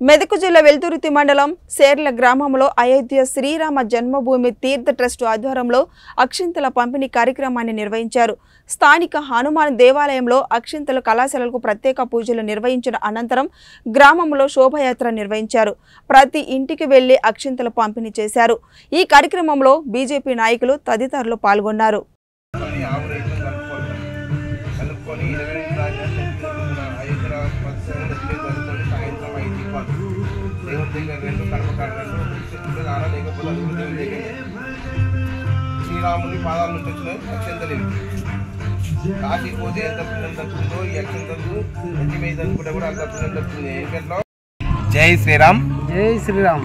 మెదక్ జిల్లా వెల్తుర్తి మండలం సేర్ల గ్రామంలో అయోధ్య శ్రీరామ జన్మభూమి తీర్థ ట్రస్ట్ ఆధ్వర్యంలో అక్షింతల పంపిణీ కార్యక్రమాన్ని నిర్వహించారు. స్థానిక హనుమాన్ దేవాలయంలో అక్షింతల కళాశాలకు ప్రత్యేక పూజలు నిర్వహించిన అనంతరం గ్రామంలో శోభయాత్ర నిర్వహించారు. ప్రతి ఇంటికి వెళ్లి అక్షింతల పంపిణీ చేశారు. ఈ కార్యక్రమంలో బీజేపీ నాయకులు తదితరులు పాల్గొన్నారు. శ్రీరాముని పాదాల నుంచి వచ్చిన అక్షంతలు కాశీపోతే ఎంత పుణ్యం తప్పుతుందో ఈ అక్షంతలు నెత్తి మీద అనుకుంటే కూడా అంత పుణ్యం తప్పుతుంది. ఏంటంటే జై శ్రీరామ్. జై శ్రీరామ్.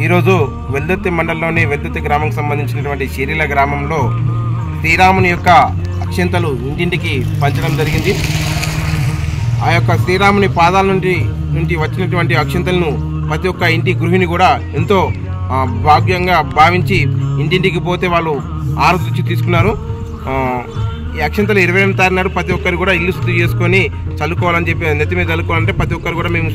ఈరోజు వెల్దుర్తి మండలంలోని వెల్దుర్తి గ్రామంకి సంబంధించినటువంటి శిరీల గ్రామంలో శ్రీరాముని యొక్క అక్షంతలు ఇంటింటికి పంచడం జరిగింది. ఆ యొక్క శ్రీరాముని పాదాల నుండి వచ్చినటువంటి అక్షంతలను ప్రతి ఒక్క ఇంటి గృహిణి కూడా ఎంతో భాగ్యంగా భావించి ఇంటింటికి పోతే వాళ్ళు ఆరతి తీసుకున్నారు. ఈ అక్షంతలు 28వ తారీఖు నాడు ప్రతి ఒక్కరు కూడా ఇల్లు శుద్ధి చేసుకొని చల్లుకోవాలని చెప్పి నెత్తి మీద చల్లుకోవాలంటే ప్రతి ఒక్కరు కూడా మేము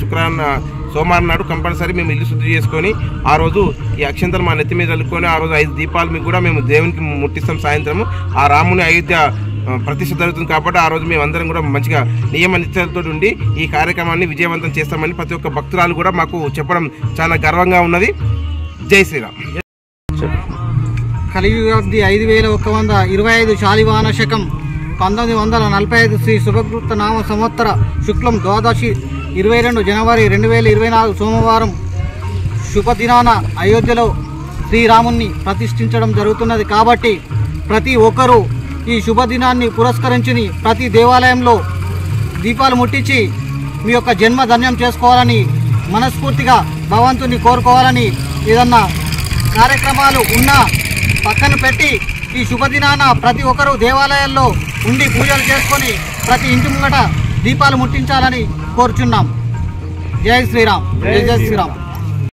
సోమవారం నాడు కంపల్సరీ మేము ఇల్లు శుద్ధి చేసుకొని ఆ రోజు ఈ అక్షంతలు మా నెత్తి మీద చల్లుకొని ఆ రోజు 5 దీపాలు మీకు కూడా మేము దేవునికి ముట్టిస్తాం. సాయంత్రము ఆ రాముని అయోధ్య ప్రతిష్ఠ జరుగుతుంది కాబట్టి ఆ రోజు మేము అందరం కూడా మంచిగా నియమ నిశ్చయాలతో ఉండి ఈ కార్యక్రమాన్ని విజయవంతం చేస్తామని ప్రతి ఒక్క భక్తురాలు కూడా మాకు చెప్పడం చాలా గర్వంగా ఉన్నది. జై శ్రీరామ్. కలియుగాబ్ది 5125 శాలివాహన శకం 1945 శ్రీ శుభకృత నామ సంవత్సర శుక్లం ద్వాదశి 22 జనవరి 2024 సోమవారం శుభదినాన అయోధ్యలో శ్రీరాముని ప్రతిష్ఠించడం జరుగుతున్నది. కాబట్టి ప్రతి ఒక్కరూ ఈ శుభదినాన్ని పురస్కరించి ప్రతి దేవాలయంలో దీపాలు ముట్టించి మీ యొక్క జన్మ ధన్యం చేసుకోవాలని మనస్ఫూర్తిగా భగవంతుని కోరుకోవాలని ఏదన్నా కార్యక్రమాలు ఉన్నా పక్కన పెట్టి ఈ శుభదినాన ప్రతి ఒక్కరూ దేవాలయాల్లో ఉండి పూజలు చేసుకొని ప్రతి ఇంటి ముంగట దీపాలు ముట్టించాలని కోరుచున్నాం. జై శ్రీరామ్. జై శ్రీరామ్.